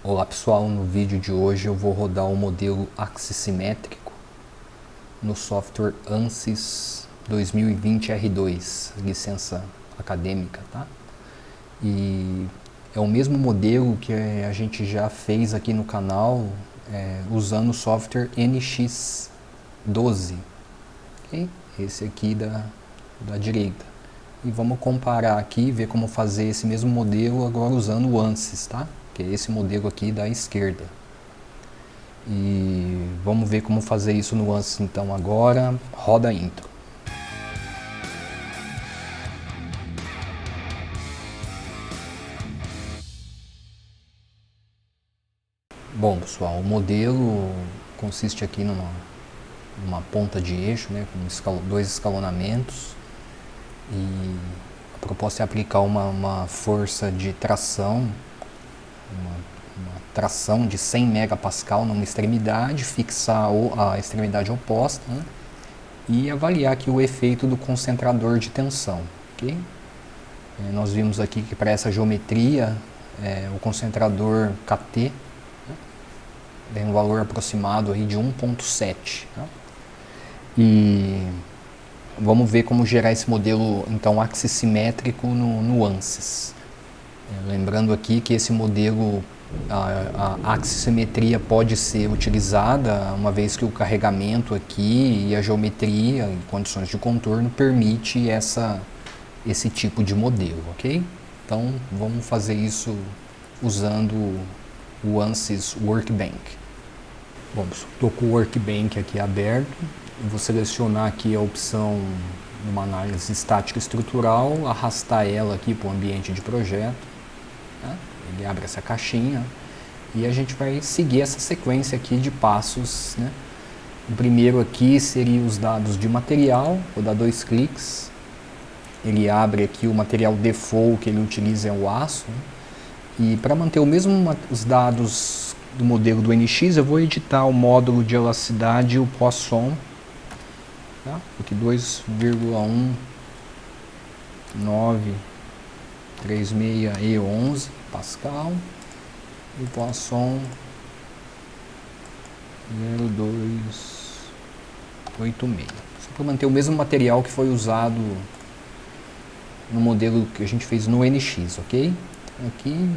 Olá pessoal, no vídeo de hoje eu vou rodar o modelo axissimétrico no software ANSYS 2020 R2, licença acadêmica, tá? E é o mesmo modelo que a gente já fez aqui no canal usando o software NX12, okay? Esse aqui da direita. E vamos comparar aqui, ver como fazer esse mesmo modelo agora usando o ANSYS, tá? Que é esse modelo aqui da esquerda. E vamos ver como fazer isso no ANSYS então agora. Roda a intro. Bom pessoal, o modelo consiste aqui numa ponta de eixo, né, com dois escalonamentos, e a proposta é aplicar uma força de tração, uma tração de 100 megapascal numa extremidade, fixar a extremidade oposta, né, e avaliar aqui o efeito do concentrador de tensão. Okay? Nós vimos aqui que para essa geometria o concentrador KT tem um valor aproximado aí de 1.7. Tá? E vamos ver como gerar esse modelo então axissimétrico no ANSYS. Lembrando aqui que esse modelo, a axissimetria pode ser utilizada uma vez que o carregamento aqui e a geometria em condições de contorno permite esse tipo de modelo, ok? Então vamos fazer isso usando o ANSYS Workbench. Bom, estou com o Workbench aqui aberto. Eu vou selecionar aqui a opção uma análise estática estrutural, arrastar ela aqui para o ambiente de projeto. Tá? Ele abre essa caixinha e a gente vai seguir essa sequência aqui de passos. Né? O primeiro aqui seria os dados de material. Vou dar 2 cliques. Ele abre aqui o material default que ele utiliza é o aço. Né? E para manter os dados do modelo do NX, eu vou editar o módulo de elasticidade e o Poisson. Tá? Aqui 2,1936E11 Pascal. E o Poisson 0,286. Só para manter o mesmo material que foi usado no modelo que a gente fez no NX, ok? Aqui,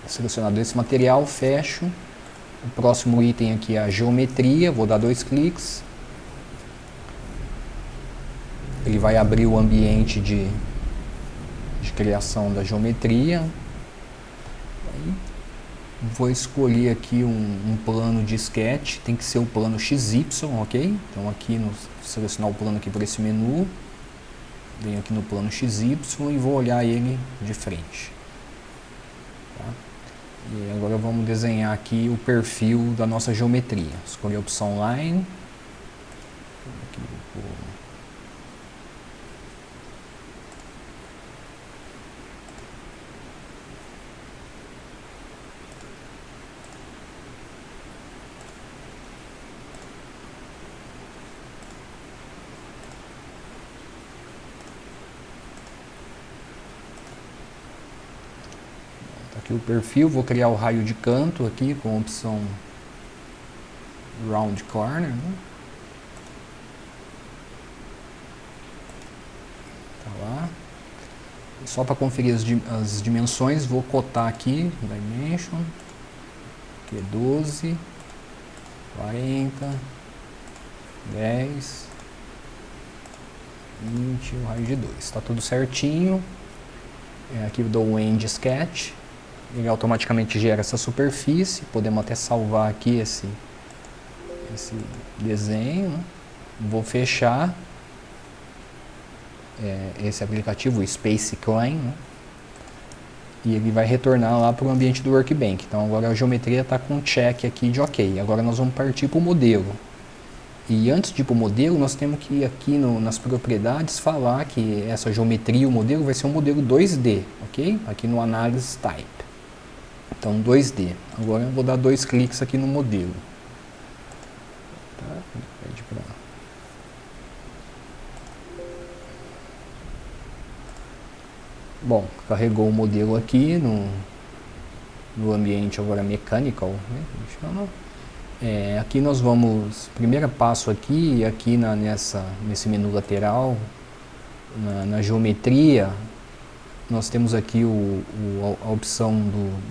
selecionado esse material, fecho. O próximo item aqui é a geometria, vou dar 2 cliques. Ele vai abrir o ambiente de criação da geometria. Aí, vou escolher aqui um plano de sketch, tem que ser o plano XY, ok? Então aqui, selecionar o plano aqui por esse menu. Venho aqui no plano XY e vou olhar ele de frente. Tá? E agora vamos desenhar aqui o perfil da nossa geometria. Escolhi a opção Line. Aqui aqui o perfil, vou criar o raio de canto aqui com a opção Round Corner. Né? Tá lá. Só para conferir as dimensões, vou cotar aqui, Dimension, que é 12, 40, 10, 20, o raio de 2. Está tudo certinho. Aqui eu dou o End Sketch. Ele automaticamente gera essa superfície. Podemos até salvar aqui esse desenho. Né? Vou fechar esse aplicativo, o Space Clean, né? E ele vai retornar lá para o ambiente do Workbench. Então agora a geometria está com check aqui de OK. Agora nós vamos partir para o modelo. E antes de ir para o modelo, nós temos que ir aqui nas propriedades falar que essa geometria, o modelo, vai ser um modelo 2D, ok? Aqui no Analysis Type. Então 2D. Agora eu vou dar 2 cliques aqui no modelo. Tá? Pede pra... Bom, carregou o modelo aqui no ambiente agora mechanical, né, chama. Aqui nós vamos, primeiro passo aqui nesse menu lateral, na geometria, nós temos aqui a opção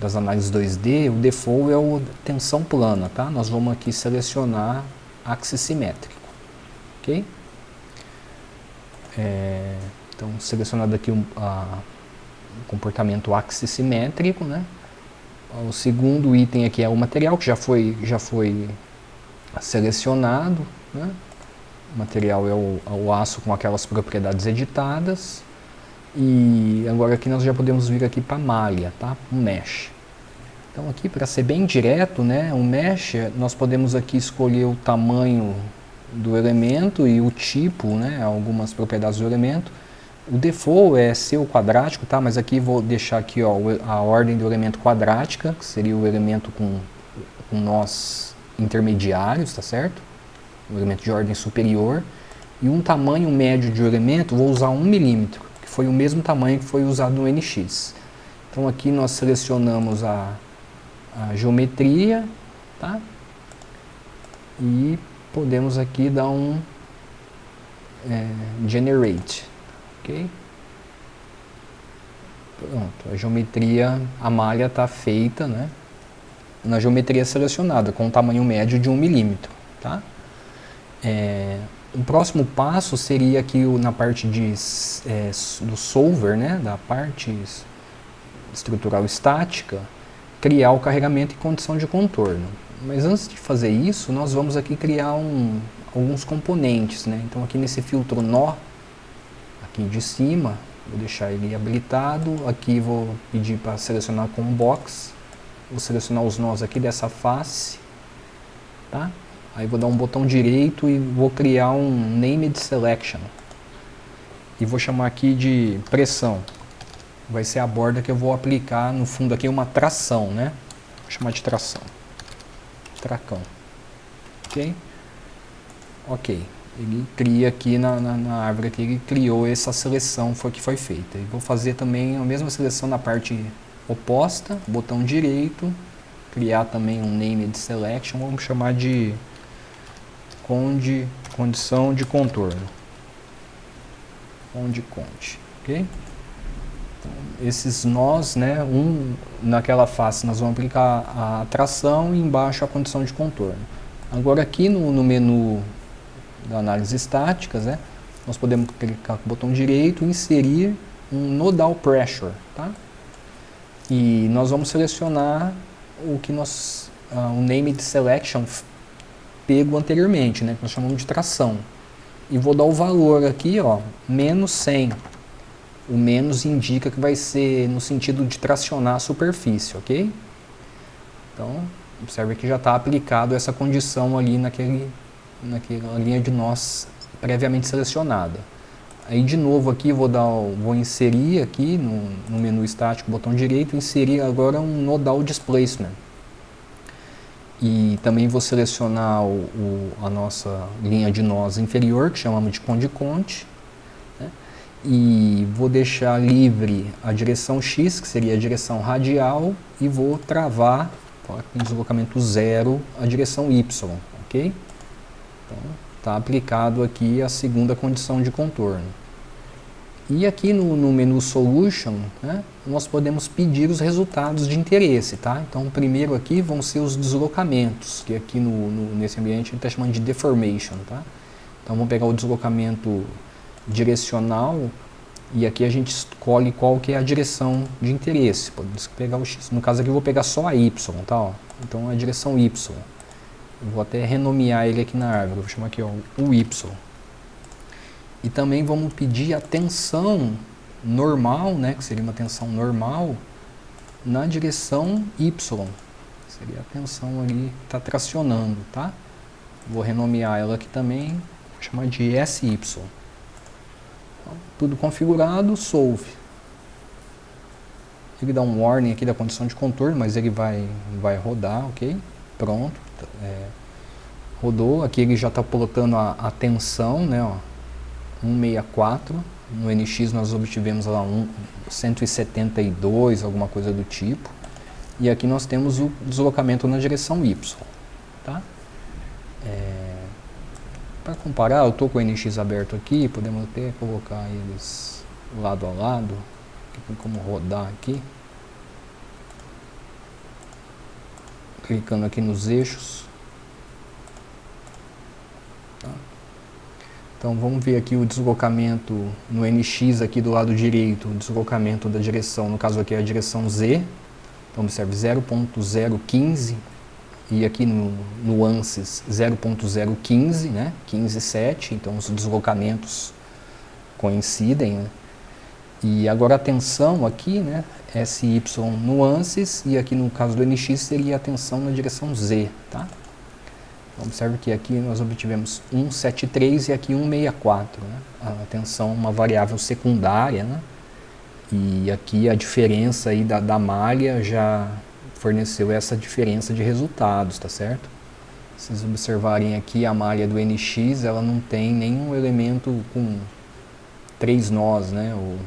das análises 2D, o default é o tensão plana, tá? Nós vamos aqui selecionar axis simétrico, ok? Então, selecionado aqui o comportamento axis simétrico, né? O segundo item aqui é o material, que já foi selecionado, né? O material é o aço com aquelas propriedades editadas. E agora aqui nós já podemos vir aqui para a malha, tá? Um mesh. Então aqui, para ser bem direto, né? Um mesh, nós podemos aqui escolher o tamanho do elemento e o tipo, né? Algumas propriedades do elemento. O default é ser o quadrático, tá? Mas aqui vou deixar aqui, ó, a ordem do elemento quadrática, que seria o elemento com nós intermediários, tá certo? O elemento de ordem superior. E um tamanho médio de elemento, vou usar 1 milímetro, que foi o mesmo tamanho que foi usado no NX. Então aqui nós selecionamos a geometria, tá? E podemos aqui dar um generate. Ok? Pronto, a geometria, a malha está feita, né? Na geometria selecionada, com um tamanho médio de 1 milímetro, tá? O próximo passo seria aqui na parte do solver, né? Da parte estrutural estática, criar o carregamento e condição de contorno. Mas antes de fazer isso, nós vamos aqui criar alguns componentes, né? Então aqui nesse filtro nó, aqui de cima, vou deixar ele habilitado, aqui vou pedir para selecionar com box, vou selecionar os nós aqui dessa face, tá? Aí vou dar um botão direito e vou criar um named selection, e vou chamar aqui de pressão, vai ser a borda que eu vou aplicar no fundo aqui, uma tração, né? Vou chamar de tração, tracão, ok? Ok. Ele cria aqui na árvore que ele criou essa seleção que foi feita. E vou fazer também a mesma seleção na parte oposta, botão direito, criar também um named selection, vamos chamar de condição de contorno. Conde, ok? Então, esses nós, né, naquela face nós vamos aplicar a tração e embaixo a condição de contorno. Agora aqui no menu da análise estáticas, né, nós podemos clicar com o botão direito e inserir um nodal pressure, tá? E nós vamos selecionar o que o named selection pego anteriormente, né, que nós chamamos de tração. E vou dar o valor aqui, ó, menos 100. O menos indica que vai ser no sentido de tracionar a superfície, ok? Então, observe que já está aplicado essa condição ali naquela linha de nós previamente selecionada. Aí de novo aqui vou inserir aqui no menu estático, botão direito, inserir agora um nodal displacement. E também vou selecionar a nossa linha de nós inferior, que chamamos de conde, né? E vou deixar livre a direção X, que seria a direção radial, e vou travar com deslocamento 0 a direção Y, ok? Então, está aplicado aqui a segunda condição de contorno. E aqui no menu Solution, né, nós podemos pedir os resultados de interesse, tá? Então, primeiro aqui vão ser os deslocamentos, que aqui nesse ambiente a gente está chamando de deformation, tá? Então, vamos pegar o deslocamento direcional e aqui a gente escolhe qual que é a direção de interesse. Podemos pegar o X, no caso aqui eu vou pegar só a Y, tá? Ó. Então, a direção Y. Eu vou até renomear ele aqui na árvore, vou chamar aqui, ó, o Y. E também vamos pedir a tensão normal, né, que seria uma tensão normal, na direção Y. Seria a tensão ali que está tracionando, tá? Vou renomear ela aqui também, vou chamar de SY. Então, tudo configurado, solve. Ele dá um warning aqui da condição de contorno, mas ele vai rodar, ok? Pronto. Rodou, aqui ele já está plotando a tensão, né, ó, 164, no NX nós obtivemos lá 172, alguma coisa do tipo, e aqui nós temos o deslocamento na direção y. Tá? Para comparar, eu estou com o NX aberto aqui, podemos até colocar eles lado a lado. Tem como rodar aqui. Clicando aqui nos eixos. Tá? Então vamos ver aqui o deslocamento no NX aqui do lado direito, o deslocamento da direção, no caso aqui é a direção Z. Então observe 0.015 e aqui no ANSYS 0.015, né? 15,7, então os deslocamentos coincidem, né? E agora a tensão aqui, né? SY no ANSYS e aqui no caso do NX seria a tensão na direção Z, tá? Então, observe que aqui nós obtivemos 173 e aqui 164, né? A tensão é uma variável secundária, né? E aqui a diferença aí da malha já forneceu essa diferença de resultados, tá certo? Se vocês observarem aqui a malha do NX, ela não tem nenhum elemento com 3 nós, né? Ou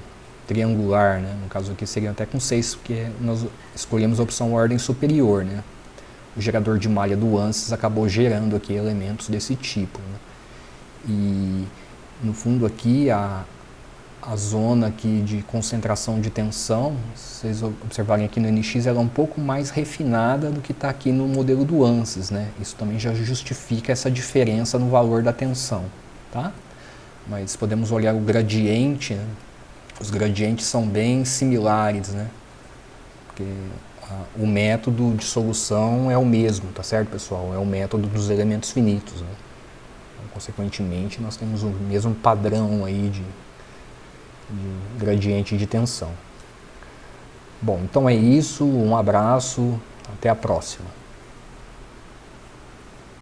triangular, né? No caso aqui seria até com 6, porque nós escolhemos a opção ordem superior, né? O gerador de malha do ANSYS acabou gerando aqui elementos desse tipo, né? E no fundo aqui a zona aqui de concentração de tensão, se vocês observarem aqui no NX, ela é um pouco mais refinada do que está aqui no modelo do ANSYS, né? Isso também já justifica essa diferença no valor da tensão, tá? Mas podemos olhar o gradiente, né? Os gradientes são bem similares, né? Porque o método de solução é o mesmo, tá certo, pessoal? É o método dos elementos finitos, né? Então, consequentemente, nós temos o mesmo padrão aí de gradiente de tensão. Bom, então é isso, um abraço, até a próxima.